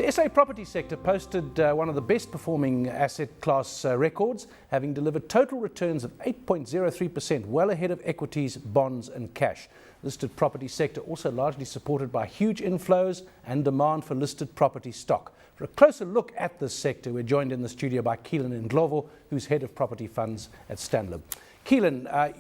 The SA property sector posted one of the best performing asset class records, having delivered total returns of 8.03%, well ahead of equities, bonds and cash. Listed property sector also largely supported by huge inflows and demand for listed property stock. For a closer look at this sector, we're joined in the studio by Keillen Ndlovu, who's head of property funds at Stanlib. Keillen,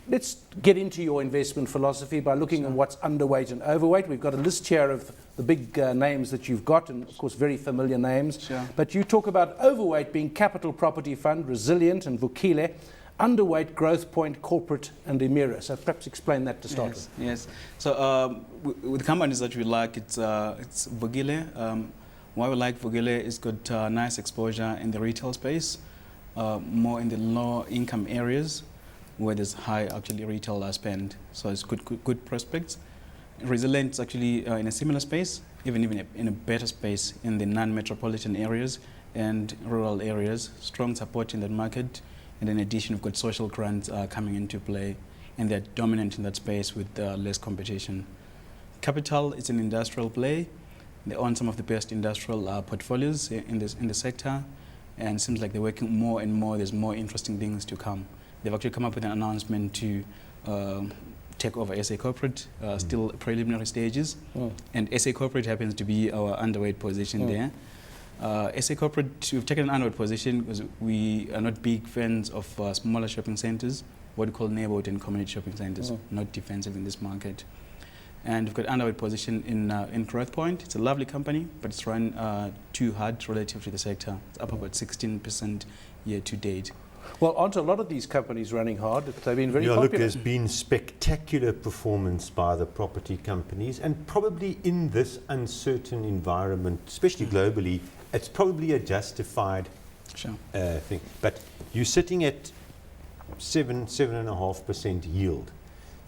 let's get into your investment philosophy by looking at what's underweight and overweight. We've got a list here of the big names that you've got, and of course very familiar names. Sure. But you talk about overweight being Capital Property Fund, Resilient and Vukile, underweight Growth Point, Corporate and Emira. So perhaps explain that to start with. Yes. So with companies that we like, it's Vukile. Why we like Vukile is got nice exposure in the retail space, more in the low income areas, where there's high actually retail spend, so it's good prospects. Resilient is actually in a similar space, even in a better space in the non-metropolitan areas and rural areas. Strong support in that market, and in addition we've got social grants coming into play, and they're dominant in that space with less competition. Capital is an industrial play. They own some of the best industrial portfolios in the sector, and it seems like they're working more and more. There's more interesting things to come. They've actually come up with an announcement to take over SA Corporate, still preliminary stages. And SA Corporate happens to be our underweight position there. SA Corporate, we've taken an underweight position because we are not big fans of smaller shopping centers, what we call neighborhood and community shopping centers, not defensive in this market. And we've got underweight position in Growth Point. It's a lovely company, but it's run too hard relative to the sector. It's up about 16% year to date. Well, aren't a lot of these companies running hard? They've been very popular. Look, there's been spectacular performance by the property companies, and probably in this uncertain environment, especially globally, it's probably a justified thing. But you're sitting at 7.5% yield.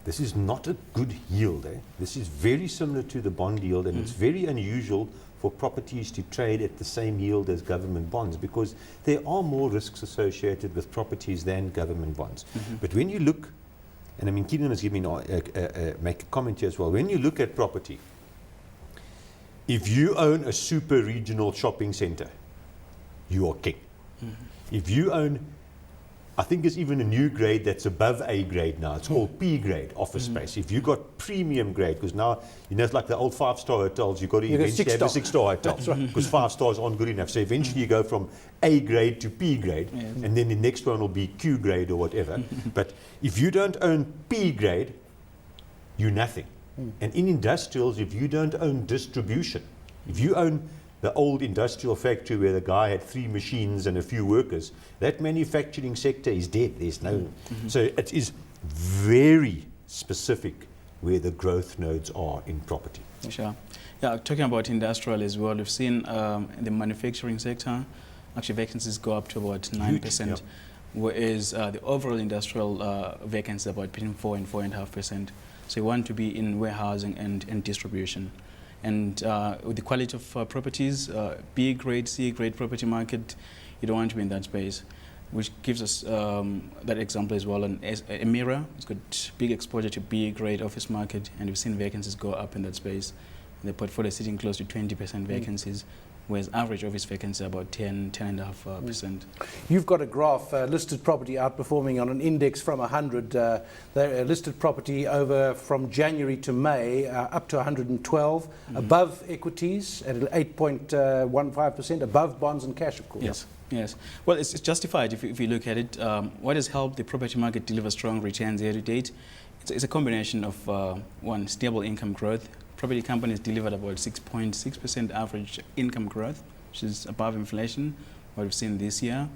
This is not a good yield. This is very similar to the bond yield, and it's very unusual for properties to trade at the same yield as government bonds, because there are more risks associated with properties than government bonds. But when you look, and I mean, Keillen has given me make a comment here as well. When you look at property, if you own a super regional shopping center, you are king. If you own, I think there's even a new grade that's above A grade now. It's called P grade office space. If you got premium grade, because now, you know, it's like the old 5-star hotels, you've got to eventually have a 6-star hotel. That's right. Because 5 stars aren't good enough. So eventually you go from A grade to P grade, and then the next one will be Q grade or whatever. But if you don't own P grade, you're nothing. And in industrials, if you don't own distribution, if you own the old industrial factory where the guy had 3 machines and a few workers, that manufacturing sector is dead. There's no. So it is very specific where the growth nodes are in property. Sure. Yeah, talking about industrial as well, we've seen in the manufacturing sector, actually vacancies go up to about 9%, whereas the overall industrial vacancies are about between 4 and 4.5%. So you want to be in warehousing and distribution. And with the quality of properties, B grade, C grade property market, you don't want to be in that space, which gives us that example as well. And Emira, it's got big exposure to B grade office market, and we've seen vacancies go up in that space. The portfolio is sitting close to 20% vacancies, whereas average office vacancy about 10.5%. You've got a graph, listed property outperforming on an index from 100. Listed property over from January to May, up to 112, above equities at 8.15%, above bonds and cash, of course. Yes. Well, it's justified if you look at it. What has helped the property market deliver strong returns year to date? It's a combination of one, stable income growth. Property companies delivered about 6.6% average income growth, which is above inflation, what we've seen this year.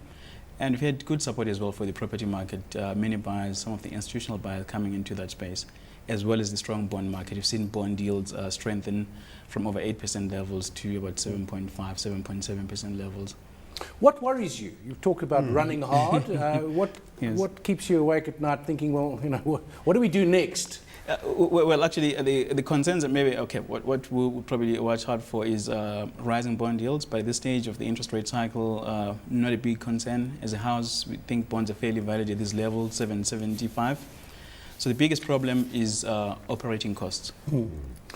And we've had good support as well for the property market. Many buyers, some of the institutional buyers coming into that space, as well as the strong bond market. You've seen bond yields strengthen from over 8% levels to about 7.5, 7.7% levels. What worries you? You've talked about running hard. What keeps you awake at night thinking, well, you know, what do we do next? Well, actually, the concerns that maybe, what we'll probably watch out for is rising bond yields. By this stage of the interest rate cycle, not a big concern. As a house, we think bonds are fairly valued at this level, 775. So the biggest problem is operating costs.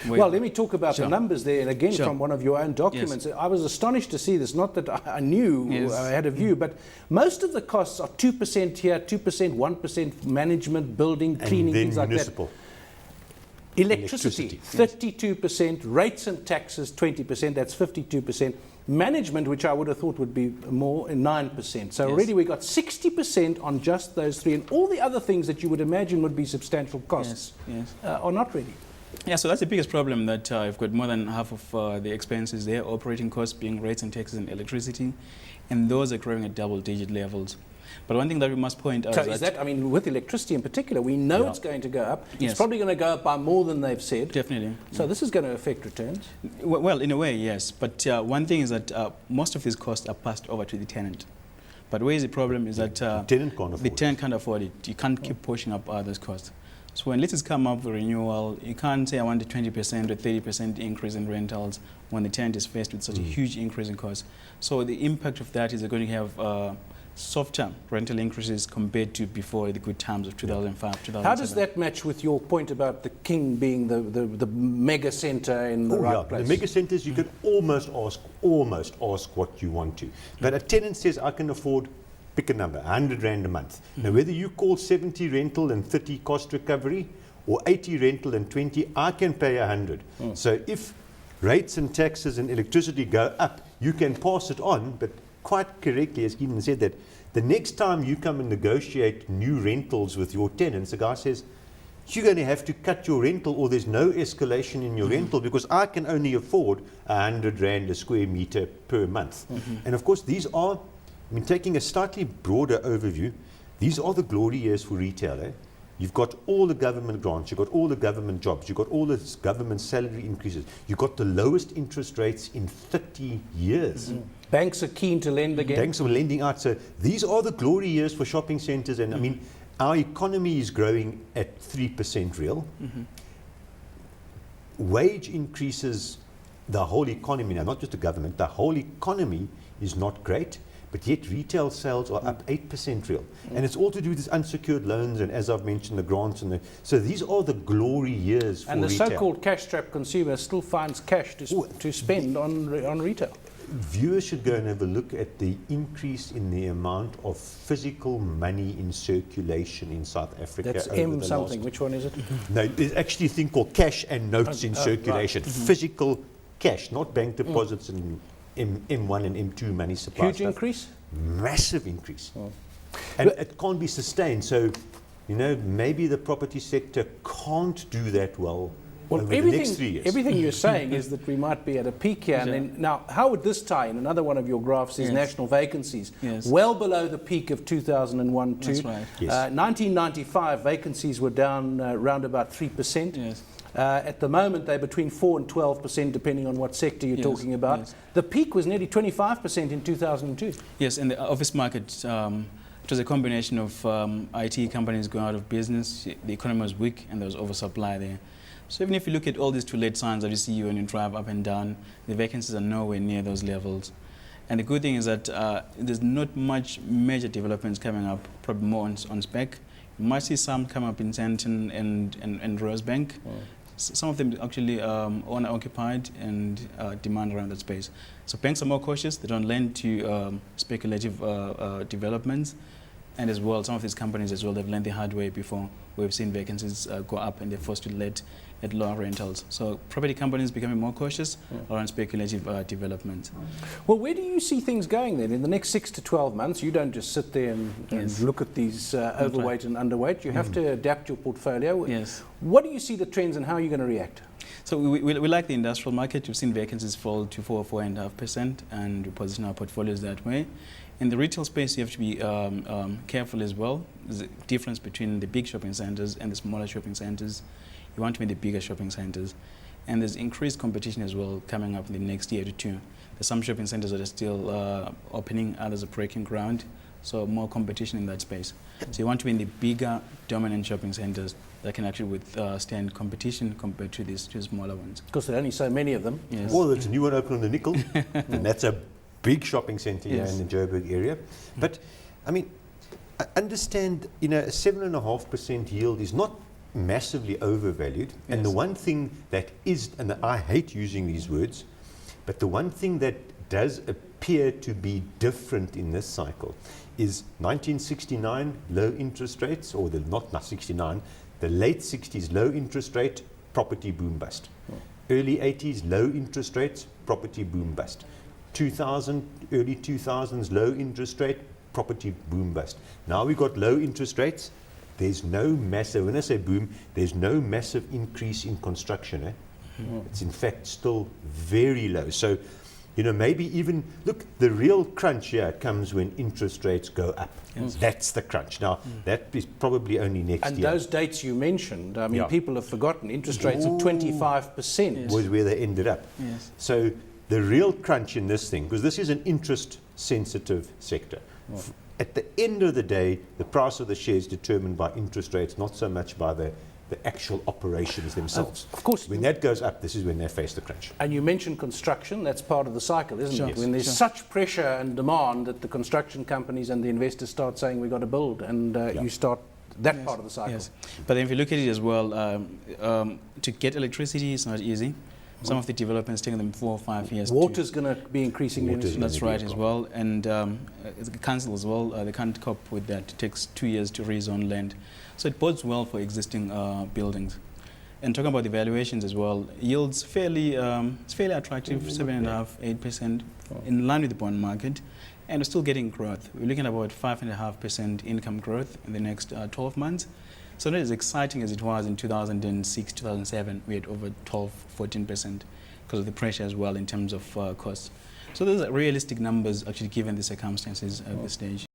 Well, let me talk about the numbers there, and again Sure. from one of your own documents. Yes. I was astonished to see this, not that I knew, Yes. I had a view, but most of the costs are 2% here, 2%, 1% management, building, cleaning, and then things like municipal. that. Electricity, Electricity. 32%, rates and taxes, 20%, that's 52%. Management, which I would have thought would be more, 9%. So Yes. already we got 60% on just those three, and all the other things that you would imagine would be substantial costs Yes. are not really. Yeah, so that's the biggest problem, that you've got more than half of the expenses there, operating costs being rates and taxes and electricity, and those are growing at double-digit levels. But one thing that we must point out So is that, I mean, with electricity in particular, we know it's going to go up. It's Yes. probably going to go up by more than they've said. Definitely. So this is going to affect returns. Well, in a way, yes. But one thing is that most of these costs are passed over to the tenant. But where is the problem is that tenant can't afford the it. tenant can't afford it. You can't keep pushing up those costs. So when leases come up for renewal, you can't say I want a 20% or 30% increase in rentals when the tenant is faced with such a huge increase in costs. So the impact of that is they're going to have softer rental increases compared to before the good times of 2005, 2007. How does that match with your point about the king being the mega centre in the right place? The mega centres, you can almost ask what you want to. But a tenant says, I can afford, pick a number, 100 Rand a month. Now, whether you call 70 rental and 30 cost recovery, or 80 rental and 20, I can pay 100. So if rates and taxes and electricity go up, you can pass it on, but quite correctly, as Keillen said, that the next time you come and negotiate new rentals with your tenants, the guy says, you're going to have to cut your rental, or there's no escalation in your rental, because I can only afford 100 Rand a square meter per month. And of course, these are, I mean, taking a slightly broader overview, these are the glory years for retail. You've got all the government grants, you've got all the government jobs, you've got all the government salary increases, you've got the lowest interest rates in 30 years. Banks are keen to lend again. Banks are lending out. So these are the glory years for shopping centres. And I mean, our economy is growing at 3% real. Wage increases, the whole economy, now not just the government, the whole economy is not great. But yet retail sales are up 8% real. And it's all to do with these unsecured loans and, as I've mentioned, the grants. So these are the glory years for and the retail. so-called cash-strapped consumer still finds cash to spend on retail. Viewers should go and have a look at the increase in the amount of physical money in circulation in South Africa. That's over M the something. last- Which one is it? No, there's actually a thing called cash and notes in circulation. Physical cash, not bank deposits and M1 and M2 money supply Huge stuff. increase? Massive increase. And it can't be sustained. So, you know, maybe the property sector can't do that well over the next 3 years. Everything you're saying is that we might be at a peak here. And then, now, how would this tie in? Another one of your graphs is national vacancies. Well below the peak of 2001-2. That's right. 1995, vacancies were down around about 3%. Yes. At the moment, they're between 4 and 12%, depending on what sector you're talking about. Yes. The peak was nearly 25% in 2002. Yes, in the office market, it was a combination of IT companies going out of business, the economy was weak, and there was oversupply there. So even if you look at all these to-let signs that you see when you drive up and down, the vacancies are nowhere near those levels. And the good thing is that there's not much major developments coming up, probably more on spec. You might see some come up in Sandton and Rosebank. Some of them actually owner-occupied and demand around that space. So banks are more cautious. They don't lend to speculative developments. And as well, some of these companies as well, they've learned the hard way before. We've seen vacancies go up and they're forced to let at lower rentals. So property companies becoming more cautious around speculative development. Well, where do you see things going then? In the next 6 to 12 months, you don't just sit there and look at these overweight and underweight. You have to adapt your portfolio. Yes. What do you see the trends and how are you going to react? So we like the industrial market. We've seen vacancies fall to 4.5%, and we position our portfolios that way. In the retail space, you have to be careful as well. There's a difference between the big shopping centers and the smaller shopping centers. You want to be in the bigger shopping centers. And there's increased competition as well coming up in the next year or two. There's some shopping centers that are still opening, others are breaking ground. So more competition in that space. So you want to be in the bigger, dominant shopping centers that can actually withstand competition compared to these two smaller ones. Because there are only so many of them. Yes. Well, there's a new one open on the Nickel, and that's a big shopping centre here in the Joburg area. But, I mean, I understand, you know, a 7.5% yield is not massively overvalued. And the one thing that is, and I hate using these words, but the one thing that does appear to be different in this cycle is 1969 low interest rates, or not 69, the late 60s low interest rate, property boom bust. Early 80s low interest rates, property boom bust. 2000, early 2000s low interest rate, property boom bust. Now we've got low interest rates. There's no massive, when I say boom, there's no massive increase in construction. It's in fact still very low. So, you know, maybe even, look, the real crunch here comes when interest rates go up. That's the crunch. Now, that is probably only next And year. those dates you mentioned, I mean, people have forgotten, interest rates of 25%. Was where they ended up. So the real crunch in this thing, because this is an interest-sensitive sector. At the end of the day, the price of the share is determined by interest rates, not so much by the actual operations themselves. Of course. When that goes up, this is when they face the crunch. And you mentioned construction, that's part of the cycle, isn't it? Yes. When there's such pressure and demand that the construction companies and the investors start saying we've got to build, and you start that part of the cycle. Yes. But then if you look at it as well, to get electricity is not easy. Some of the developments taking them 4 or 5 years. Water's going to be increasingly necessary. That's right as well. And the council as well, they can't cope with that. It takes 2 years to rezone land. So it bodes well for existing buildings. And talking about the valuations as well, yields it's fairly attractive, 7.5%, 8%, in line with the bond market. And we're still getting growth. We're looking at about 5.5% income growth in the next 12 months. So not as exciting as it was in 2006, 2007. We had over 12, 14% because of the pressure as well in terms of costs. So those are realistic numbers actually given the circumstances at this stage.